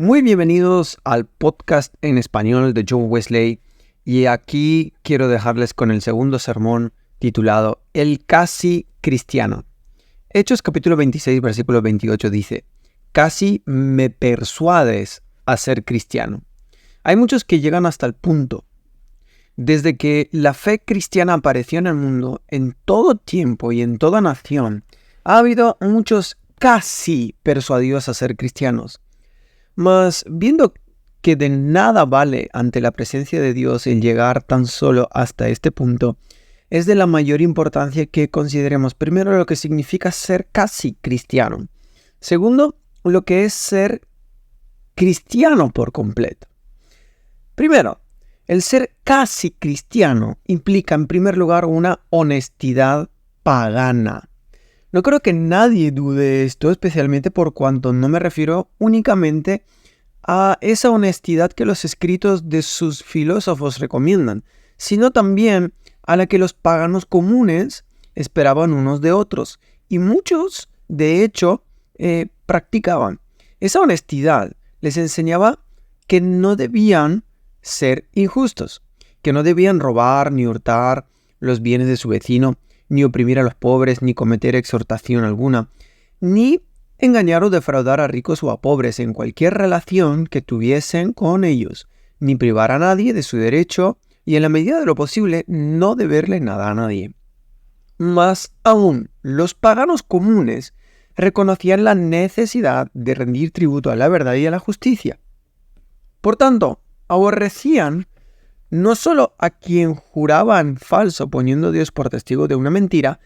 Muy bienvenidos al podcast en español de John Wesley, y aquí quiero dejarles con el segundo sermón titulado El casi cristiano. Hechos capítulo 26 versículo 28 dice: casi me persuades a ser cristiano. Hay muchos que llegan hasta el punto. Desde que la fe cristiana apareció en el mundo, en todo tiempo y en toda nación, ha habido muchos casi persuadidos a ser cristianos. Mas viendo que de nada vale ante la presencia de Dios el llegar tan solo hasta este punto, es de la mayor importancia que consideremos primero lo que significa ser casi cristiano. Segundo, lo que es ser cristiano por completo. Primero, el ser casi cristiano implica en primer lugar una honestidad pagana. No creo que nadie dude esto, especialmente por cuanto no me refiero únicamente a esa honestidad que los escritos de sus filósofos recomiendan, sino también a la que los paganos comunes esperaban unos de otros, y muchos, de hecho, practicaban. Esa honestidad les enseñaba que no debían ser injustos, que no debían robar ni hurtar los bienes de su vecino, ni oprimir a los pobres, ni cometer exhortación alguna, ni engañar o defraudar a ricos o a pobres en cualquier relación que tuviesen con ellos, ni privar a nadie de su derecho y en la medida de lo posible no deberle nada a nadie. Más aún, los paganos comunes reconocían la necesidad de rendir tributo a la verdad y a la justicia. Por tanto, aborrecían no solo a quien juraban falso poniendo a Dios por testigo de una mentira,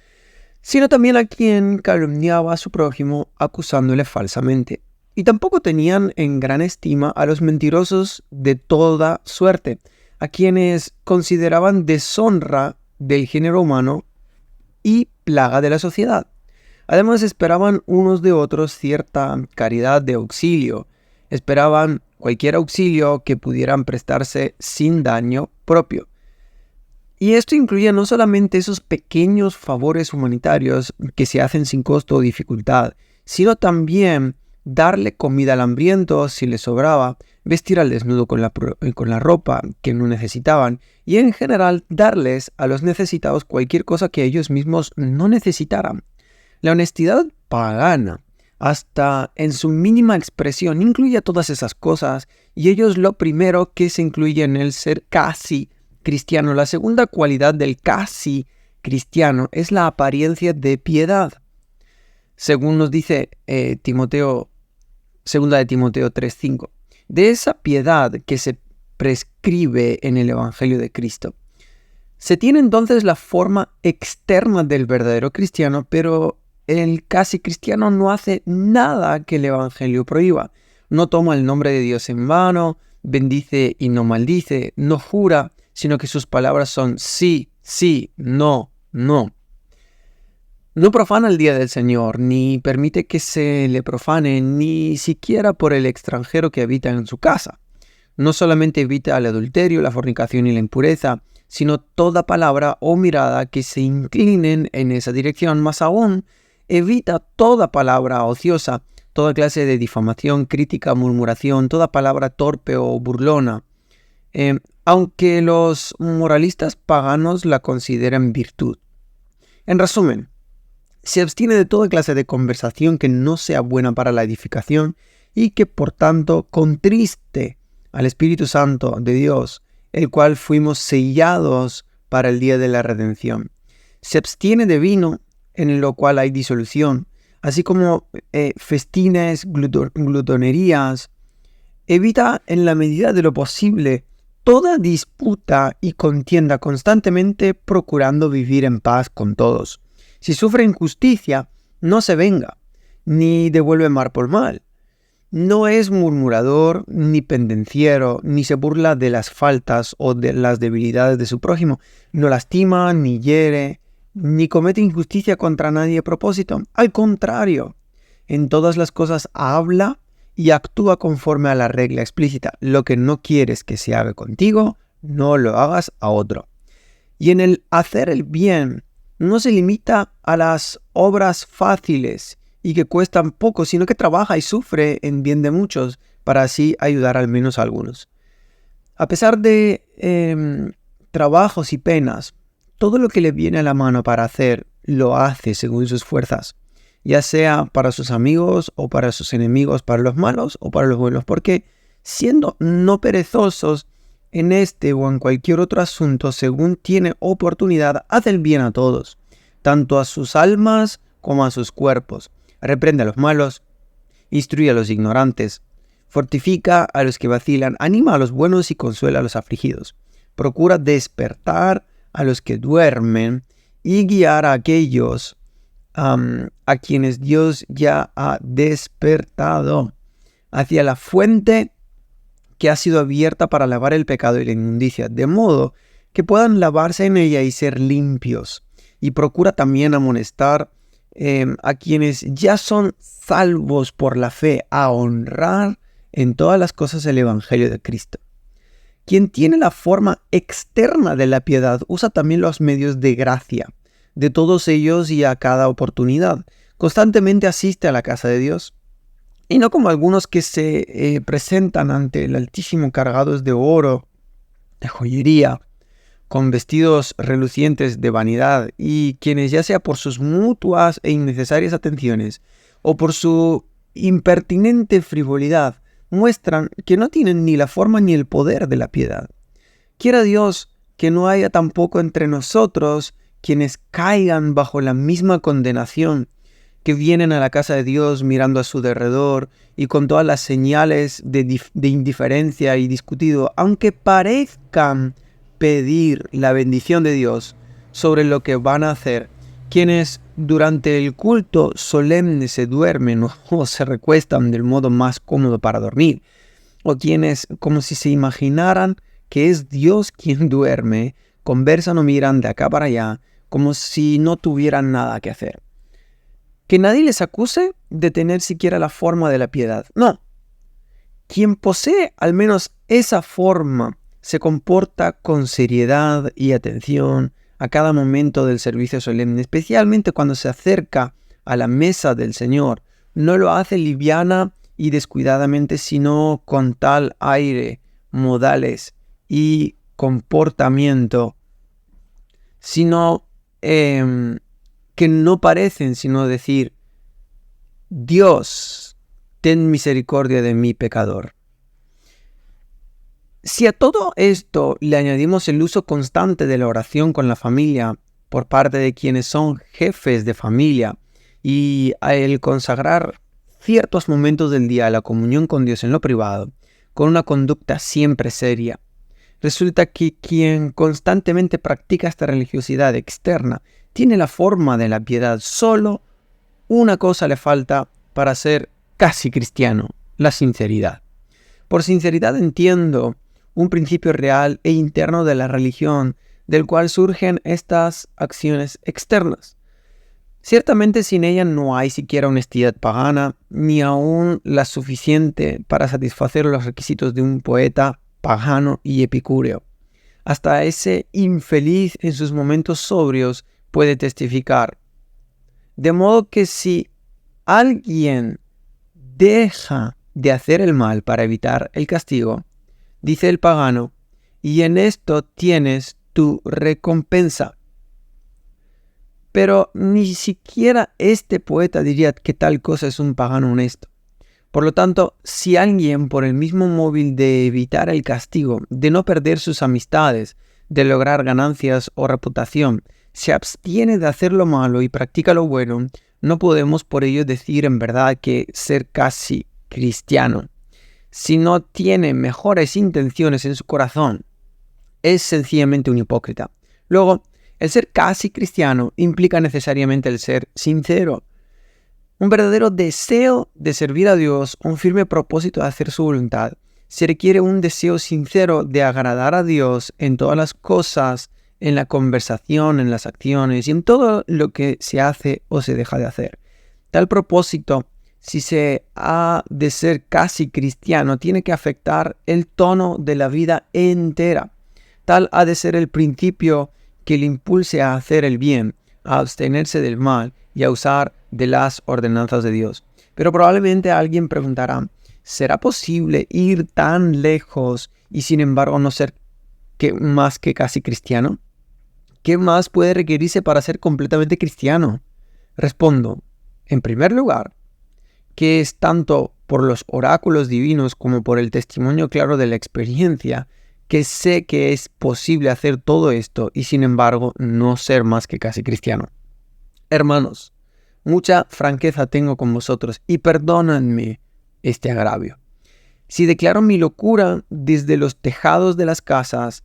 sino también a quien calumniaba a su prójimo acusándole falsamente. Y tampoco tenían en gran estima a los mentirosos de toda suerte, a quienes consideraban deshonra del género humano y plaga de la sociedad. Además, esperaban unos de otros cierta caridad de auxilio. Esperaban cualquier auxilio que pudieran prestarse sin daño propio. Y esto incluye no solamente esos pequeños favores humanitarios que se hacen sin costo o dificultad, sino también darle comida al hambriento si le sobraba, vestir al desnudo con la ropa que no necesitaban, y en general darles a los necesitados cualquier cosa que ellos mismos no necesitaran. La honestidad pagana, hasta en su mínima expresión, incluye todas esas cosas, y ello es lo primero que se incluye en el ser casi cristiano. La segunda cualidad del casi cristiano es la apariencia de piedad. Según nos dice segunda de Timoteo 3:5, de esa piedad que se prescribe en el Evangelio de Cristo. Se tiene entonces la forma externa del verdadero cristiano, pero el casi cristiano no hace nada que el Evangelio prohíba. No toma el nombre de Dios en vano, bendice y no maldice, no jura, sino que sus palabras son sí, sí, no, no. No profana el día del Señor, ni permite que se le profane, ni siquiera por el extranjero que habita en su casa. No solamente evita el adulterio, la fornicación y la impureza, sino toda palabra o mirada que se inclinen en esa dirección. Más aún, evita toda palabra ociosa, toda clase de difamación, crítica, murmuración, toda palabra torpe o burlona. Aunque los moralistas paganos la consideran virtud. En resumen, se abstiene de toda clase de conversación que no sea buena para la edificación y que por tanto contriste al Espíritu Santo de Dios, el cual fuimos sellados para el día de la redención. Se abstiene de vino, en lo cual hay disolución, así como festines, glutonerías. Evita en la medida de lo posible toda disputa y contienda, constantemente procurando vivir en paz con todos. Si sufre injusticia, no se venga, ni devuelve mal por mal. No es murmurador, ni pendenciero, ni se burla de las faltas o de las debilidades de su prójimo. No lastima, ni hiere, ni comete injusticia contra nadie a propósito. Al contrario, en todas las cosas habla y actúa conforme a la regla explícita. Lo que no quieres que se haga contigo, no lo hagas a otro. Y en el hacer el bien, no se limita a las obras fáciles y que cuestan poco, sino que trabaja y sufre en bien de muchos, para así ayudar al menos a algunos. A pesar de trabajos y penas, todo lo que le viene a la mano para hacer, lo hace según sus fuerzas, ya sea para sus amigos o para sus enemigos, para los malos o para los buenos, porque siendo no perezosos en este o en cualquier otro asunto, según tiene oportunidad, hace el bien a todos, tanto a sus almas como a sus cuerpos. Reprende a los malos, instruye a los ignorantes, fortifica a los que vacilan, anima a los buenos y consuela a los afligidos. Procura despertar a los que duermen y guiar a aquellos a quienes Dios ya ha despertado hacia la fuente que ha sido abierta para lavar el pecado y la inmundicia, de modo que puedan lavarse en ella y ser limpios. Y procura también amonestar a quienes ya son salvos por la fe, a honrar en todas las cosas el Evangelio de Cristo. Quien tiene la forma externa de la piedad usa también los medios de gracia de todos ellos y a cada oportunidad. Constantemente asiste a la casa de Dios. Y no como algunos que se presentan ante el Altísimo cargados de oro, de joyería, con vestidos relucientes de vanidad, y quienes ya sea por sus mutuas e innecesarias atenciones o por su impertinente frivolidad, muestran que no tienen ni la forma ni el poder de la piedad. Quiera Dios que no haya tampoco entre nosotros quienes caigan bajo la misma condenación, que vienen a la casa de Dios mirando a su derredor y con todas las señales de indiferencia y discutido, aunque parezcan pedir la bendición de Dios sobre lo que van a hacer, quienes durante el culto solemne se duermen o se recuestan del modo más cómodo para dormir, o quienes, como si se imaginaran que es Dios quien duerme, conversan o miran de acá para allá, como si no tuvieran nada que hacer. Que nadie les acuse de tener siquiera la forma de la piedad. No. Quien posee al menos esa forma se comporta con seriedad y atención a cada momento del servicio solemne, especialmente cuando se acerca a la mesa del Señor. No lo hace liviana y descuidadamente, sino con tal aire, modales y comportamiento, sino que no parecen sino decir: Dios, ten misericordia de mi pecador. Si a todo esto le añadimos el uso constante de la oración con la familia por parte de quienes son jefes de familia y el consagrar ciertos momentos del día a la comunión con Dios en lo privado, con una conducta siempre seria, resulta que quien constantemente practica esta religiosidad externa tiene la forma de la piedad. Solo una cosa le falta para ser casi cristiano: la sinceridad. Por sinceridad entiendo un principio real e interno de la religión, del cual surgen estas acciones externas. Ciertamente sin ella no hay siquiera honestidad pagana, ni aún la suficiente para satisfacer los requisitos de un poeta pagano y epicúreo. Hasta ese infeliz en sus momentos sobrios puede testificar. De modo que si alguien deja de hacer el mal para evitar el castigo, dice el pagano, y en esto tienes tu recompensa. Pero ni siquiera este poeta diría que tal cosa es un pagano honesto. Por lo tanto, si alguien, por el mismo móvil de evitar el castigo, de no perder sus amistades, de lograr ganancias o reputación, se abstiene de hacer lo malo y practica lo bueno, no podemos por ello decir en verdad que ser casi cristiano. Si no tiene mejores intenciones en su corazón, es sencillamente un hipócrita. Luego, el ser casi cristiano implica necesariamente el ser sincero. Un verdadero deseo de servir a Dios, un firme propósito de hacer su voluntad. Se requiere un deseo sincero de agradar a Dios en todas las cosas, en la conversación, en las acciones y en todo lo que se hace o se deja de hacer. Tal propósito, si se ha de ser casi cristiano, tiene que afectar el tono de la vida entera. Tal ha de ser el principio que le impulse a hacer el bien, a abstenerse del mal y a usar de las ordenanzas de Dios. Pero probablemente alguien preguntará: ¿será posible ir tan lejos y sin embargo no ser más que casi cristiano? ¿Qué más puede requerirse para ser completamente cristiano? Respondo, en primer lugar, que es tanto por los oráculos divinos como por el testimonio claro de la experiencia, que sé que es posible hacer todo esto y sin embargo no ser más que casi cristiano. Hermanos, mucha franqueza tengo con vosotros y perdónenme este agravio. Si declaro mi locura desde los tejados de las casas,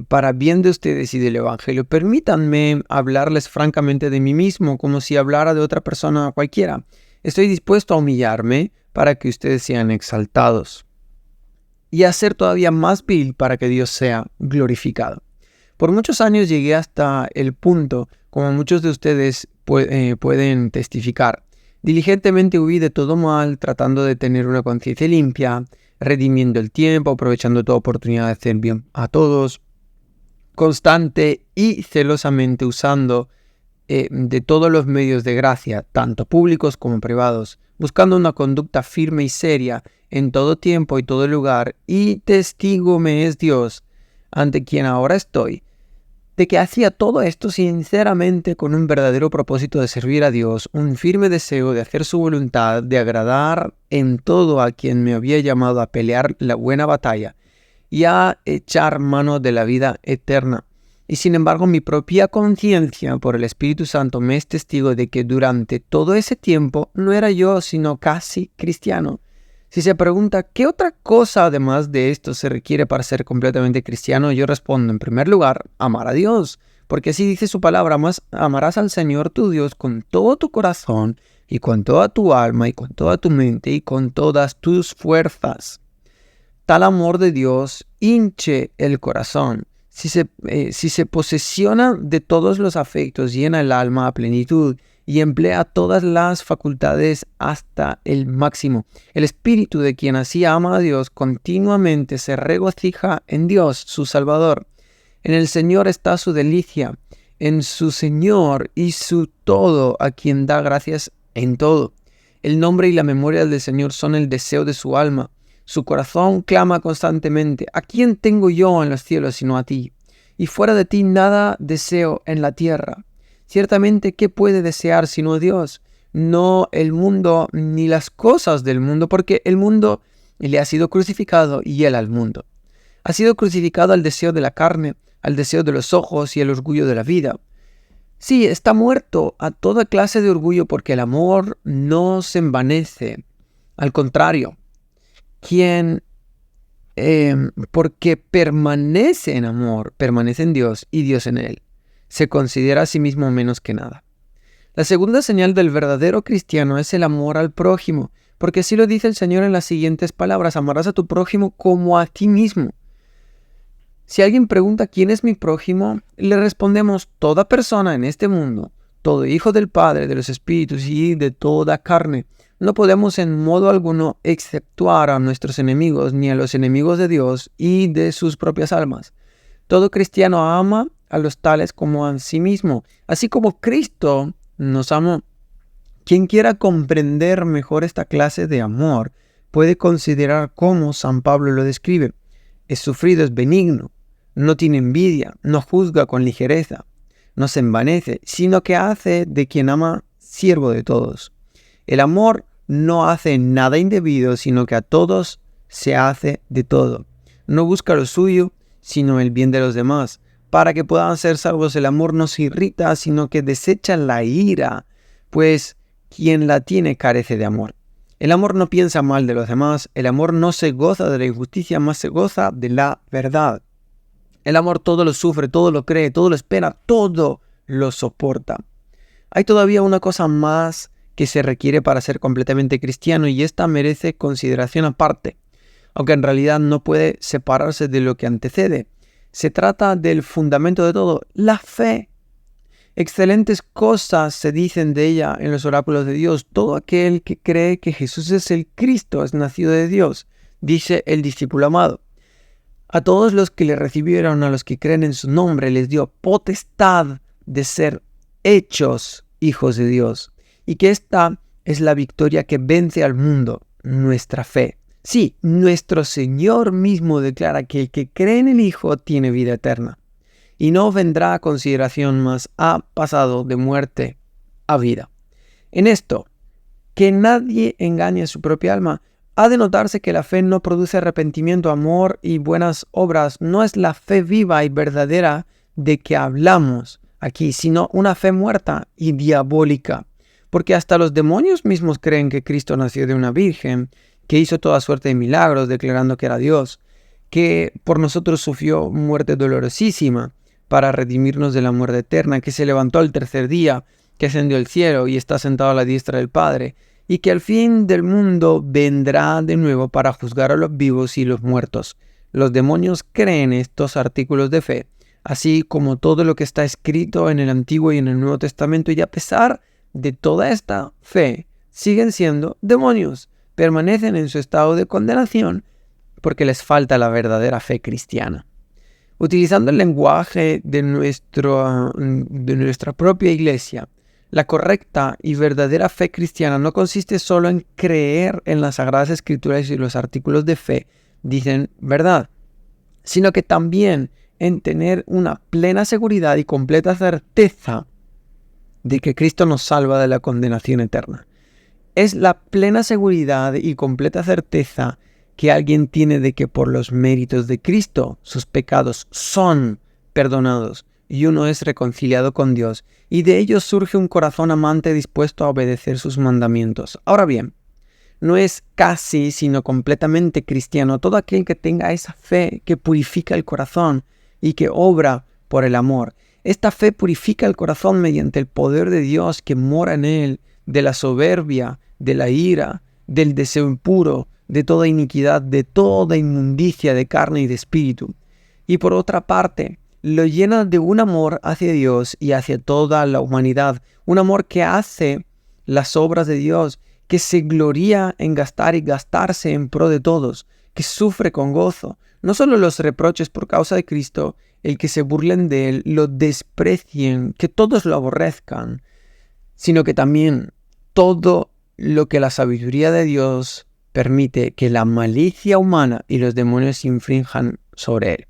para bien de ustedes y del Evangelio, permítanme hablarles francamente de mí mismo, como si hablara de otra persona cualquiera. Estoy dispuesto a humillarme para que ustedes sean exaltados y a ser todavía más vil para que Dios sea glorificado. Por muchos años llegué hasta el punto, como muchos de ustedes pueden testificar, diligentemente huí de todo mal, tratando de tener una conciencia limpia, redimiendo el tiempo, aprovechando toda oportunidad de hacer bien a todos, constante y celosamente usando de todos los medios de gracia, tanto públicos como privados, buscando una conducta firme y seria en todo tiempo y todo lugar, y testigo me es Dios, ante quien ahora estoy, de que hacía todo esto sinceramente con un verdadero propósito de servir a Dios, un firme deseo de hacer su voluntad, de agradar en todo a quien me había llamado a pelear la buena batalla y a echar mano de la vida eterna. Y sin embargo, mi propia conciencia por el Espíritu Santo me es testigo de que durante todo ese tiempo no era yo, sino casi cristiano. Si se pregunta, ¿qué otra cosa además de esto se requiere para ser completamente cristiano? Yo respondo, en primer lugar, amar a Dios. Porque así dice su palabra, amarás al Señor tu Dios con todo tu corazón y con toda tu alma y con toda tu mente y con todas tus fuerzas. Tal amor de Dios hinche el corazón. Si se posesiona de todos los afectos, llena el alma a plenitud y emplea todas las facultades hasta el máximo. El espíritu de quien así ama a Dios continuamente se regocija en Dios, su Salvador. En el Señor está su delicia, en su Señor y su todo, a quien da gracias en todo. El nombre y la memoria del Señor son el deseo de su alma. Su corazón clama constantemente, ¿a quién tengo yo en los cielos sino a ti? Y fuera de ti nada deseo en la tierra. Ciertamente, ¿qué puede desear sino a Dios? No el mundo ni las cosas del mundo, porque el mundo le ha sido crucificado y él al mundo. Ha sido crucificado al deseo de la carne, al deseo de los ojos y el orgullo de la vida. Sí, está muerto a toda clase de orgullo porque el amor no se envanece. Al contrario, porque permanece en amor, permanece en Dios y Dios en él. Se considera a sí mismo menos que nada. La segunda señal del verdadero cristiano es el amor al prójimo, porque así lo dice el Señor en las siguientes palabras: amarás a tu prójimo como a ti mismo. Si alguien pregunta quién es mi prójimo, le respondemos: toda persona en este mundo, todo hijo del Padre, de los espíritus y de toda carne. No podemos en modo alguno exceptuar a nuestros enemigos ni a los enemigos de Dios y de sus propias almas. Todo cristiano ama a los tales como a sí mismo, así como Cristo nos amó. Quien quiera comprender mejor esta clase de amor puede considerar cómo San Pablo lo describe. Es sufrido, es benigno, no tiene envidia, no juzga con ligereza, no se envanece, sino que hace de quien ama siervo de todos. El amor no hace nada indebido, sino que a todos se hace de todo. No busca lo suyo, sino el bien de los demás. Para que puedan ser salvos, el amor no se irrita, sino que desecha la ira, pues quien la tiene carece de amor. El amor no piensa mal de los demás, el amor no se goza de la injusticia, más se goza de la verdad. El amor todo lo sufre, todo lo cree, todo lo espera, todo lo soporta. Hay todavía una cosa más que se requiere para ser completamente cristiano, y esta merece consideración aparte, aunque en realidad no puede separarse de lo que antecede. Se trata del fundamento de todo, la fe. Excelentes cosas se dicen de ella en los oráculos de Dios. Todo aquel que cree que Jesús es el Cristo es nacido de Dios, dice el discípulo amado. A todos los que le recibieron, a los que creen en su nombre, les dio potestad de ser hechos hijos de Dios. Y que esta es la victoria que vence al mundo, nuestra fe. Sí, nuestro Señor mismo declara que el que cree en el Hijo tiene vida eterna y no vendrá a consideración, mas ha pasado de muerte a vida. En esto, que nadie engañe a su propia alma, ha de notarse que la fe no produce arrepentimiento, amor y buenas obras. No es la fe viva y verdadera de que hablamos aquí, sino una fe muerta y diabólica. Porque hasta los demonios mismos creen que Cristo nació de una virgen, que hizo toda suerte de milagros declarando que era Dios, que por nosotros sufrió muerte dolorosísima para redimirnos de la muerte eterna, que se levantó al tercer día, que ascendió al cielo y está sentado a la diestra del Padre, y que al fin del mundo vendrá de nuevo para juzgar a los vivos y los muertos. Los demonios creen estos artículos de fe, así como todo lo que está escrito en el Antiguo y en el Nuevo Testamento, y a pesar de toda esta fe, siguen siendo demonios, permanecen en su estado de condenación porque les falta la verdadera fe cristiana. Utilizando el lenguaje de nuestra propia iglesia, la correcta y verdadera fe cristiana no consiste solo en creer en las Sagradas Escrituras y los artículos de fe, dicen verdad, sino que también en tener una plena seguridad y completa certeza de que Cristo nos salva de la condenación eterna. Es la plena seguridad y completa certeza que alguien tiene de que por los méritos de Cristo sus pecados son perdonados y uno es reconciliado con Dios, y de ello surge un corazón amante dispuesto a obedecer sus mandamientos. Ahora bien, no es casi sino completamente cristiano todo aquel que tenga esa fe que purifica el corazón y que obra por el amor. Esta fe purifica el corazón mediante el poder de Dios que mora en él, de la soberbia, de la ira, del deseo impuro, de toda iniquidad, de toda inmundicia de carne y de espíritu. Y por otra parte, lo llena de un amor hacia Dios y hacia toda la humanidad, un amor que hace las obras de Dios, que se gloría en gastar y gastarse en pro de todos, que sufre con gozo, no solo los reproches por causa de Cristo, el que se burlen de él, lo desprecien, que todos lo aborrezcan, sino que también todo lo que la sabiduría de Dios permite que la malicia humana y los demonios infrinjan sobre él.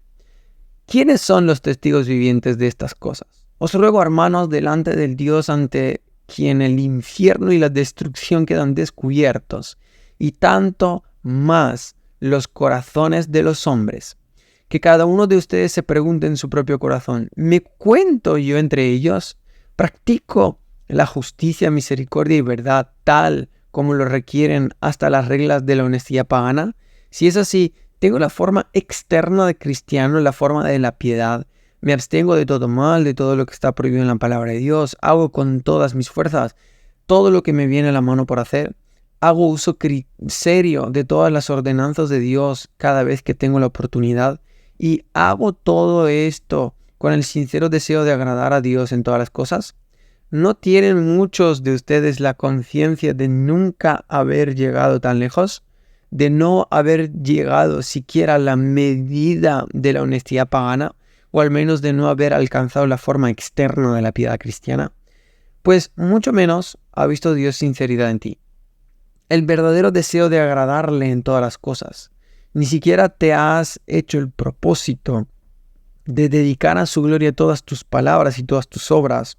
¿Quiénes son los testigos vivientes de estas cosas? Os ruego, hermanos, delante del Dios ante quien el infierno y la destrucción quedan descubiertos, y tanto más los corazones de los hombres, que cada uno de ustedes se pregunte en su propio corazón, ¿me cuento yo entre ellos? ¿Practico la justicia, misericordia y verdad tal como lo requieren hasta las reglas de la honestidad pagana? Si es así, tengo la forma externa de cristiano, la forma de la piedad. Me abstengo de todo mal, de todo lo que está prohibido en la palabra de Dios. Hago con todas mis fuerzas todo lo que me viene a la mano por hacer. Hago uso serio de todas las ordenanzas de Dios cada vez que tengo la oportunidad. Y hago todo esto con el sincero deseo de agradar a Dios en todas las cosas. ¿No tienen muchos de ustedes la conciencia de nunca haber llegado tan lejos? ¿De no haber llegado siquiera a la medida de la honestidad pagana? ¿O al menos de no haber alcanzado la forma externa de la piedad cristiana? Pues mucho menos ha visto Dios sinceridad en ti. El verdadero deseo de agradarle en todas las cosas. Ni siquiera te has hecho el propósito de dedicar a su gloria todas tus palabras y todas tus obras,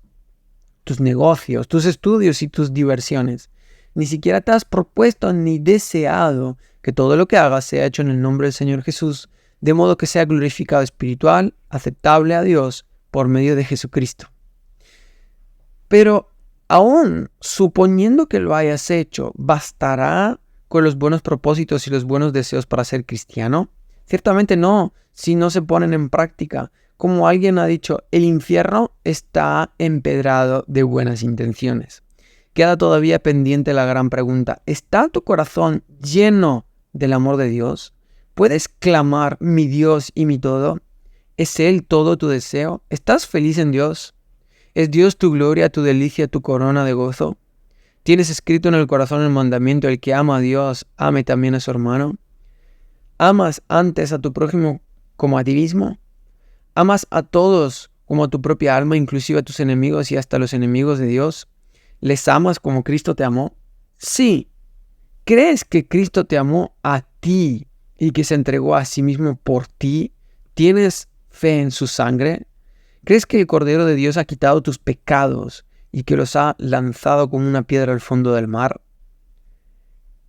tus negocios, tus estudios y tus diversiones. Ni siquiera te has propuesto ni deseado que todo lo que hagas sea hecho en el nombre del Señor Jesús, de modo que sea glorificado espiritual, aceptable a Dios por medio de Jesucristo. Pero aún suponiendo que lo hayas hecho, ¿bastará con los buenos propósitos y los buenos deseos para ser cristiano? Ciertamente no, si no se ponen en práctica. Como alguien ha dicho, el infierno está empedrado de buenas intenciones. Queda todavía pendiente la gran pregunta, ¿está tu corazón lleno del amor de Dios? ¿Puedes clamar, mi Dios y mi todo? ¿Es Él todo tu deseo? ¿Estás feliz en Dios? ¿Es Dios tu gloria, tu delicia, tu corona de gozo? ¿Tienes escrito en el corazón el mandamiento, el que ama a Dios, ame también a su hermano? ¿Amas antes a tu prójimo como a ti mismo? ¿Amas a todos como a tu propia alma, inclusive a tus enemigos y hasta los enemigos de Dios? ¿Les amas como Cristo te amó? Sí. ¿Crees que Cristo te amó a ti y que se entregó a sí mismo por ti? ¿Tienes fe en su sangre? ¿Crees que el Cordero de Dios ha quitado tus pecados y que los ha lanzado como una piedra al fondo del mar?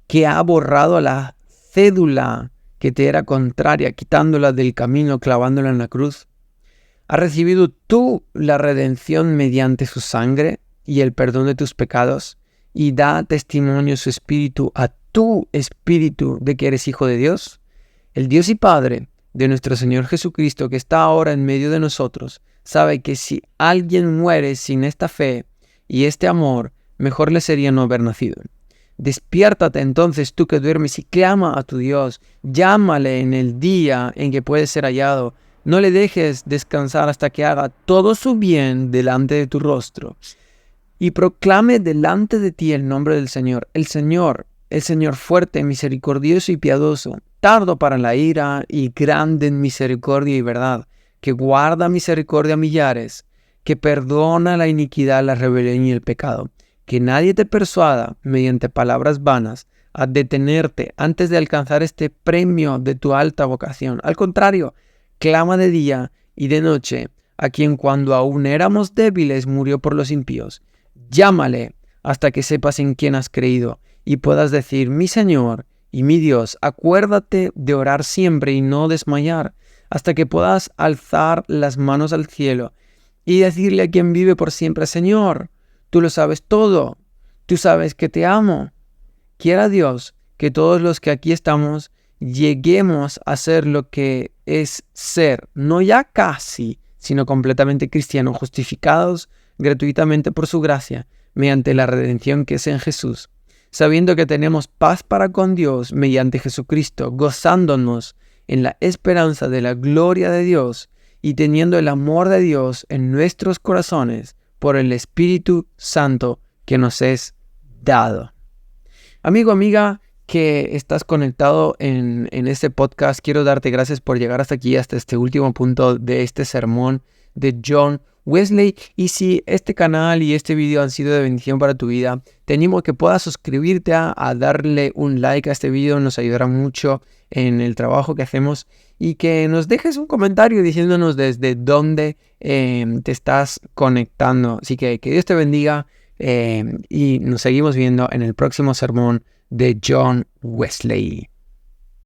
¿Que ha borrado la cédula que te era contraria, quitándola del camino, clavándola en la cruz? ¿Has recibido tú la redención mediante su sangre y el perdón de tus pecados? ¿Y da testimonio su espíritu a tu espíritu de que eres hijo de Dios? El Dios y Padre de nuestro Señor Jesucristo, que está ahora en medio de nosotros, sabe que si alguien muere sin esta fe y este amor, mejor le sería no haber nacido. Despiértate entonces tú que duermes y clama a tu Dios. Llámale en el día en que puedes ser hallado. No le dejes descansar hasta que haga todo su bien delante de tu rostro. Y proclame delante de ti el nombre del Señor. El Señor fuerte, misericordioso y piadoso, tardo para la ira y grande en misericordia y verdad, que guarda misericordia a millares, que perdona la iniquidad, la rebelión y el pecado. Que nadie te persuada mediante palabras vanas a detenerte antes de alcanzar este premio de tu alta vocación. Al contrario, clama de día y de noche a quien cuando aún éramos débiles murió por los impíos. Llámale hasta que sepas en quién has creído y puedas decir: mi Señor y mi Dios, acuérdate de orar siempre y no desmayar, hasta que puedas alzar las manos al cielo y decirle a quien vive por siempre: Señor, tú lo sabes todo, tú sabes que te amo. Quiera Dios que todos los que aquí estamos lleguemos a ser lo que es ser, no ya casi, sino completamente cristianos, justificados gratuitamente por su gracia, mediante la redención que es en Jesús, sabiendo que tenemos paz para con Dios mediante Jesucristo, gozándonos en la esperanza de la gloria de Dios y teniendo el amor de Dios en nuestros corazones por el Espíritu Santo que nos es dado. Amigo, amiga, que estás conectado en este podcast, quiero darte gracias por llegar hasta aquí, hasta este último punto de este sermón de John Wesley. Y si este canal y este video han sido de bendición para tu vida, te animo a que puedas suscribirte, a darle un like a este video, nos ayudará mucho en el trabajo que hacemos, y que nos dejes un comentario diciéndonos desde dónde te estás conectando. Así que Dios te bendiga y nos seguimos viendo en el próximo sermón de John Wesley.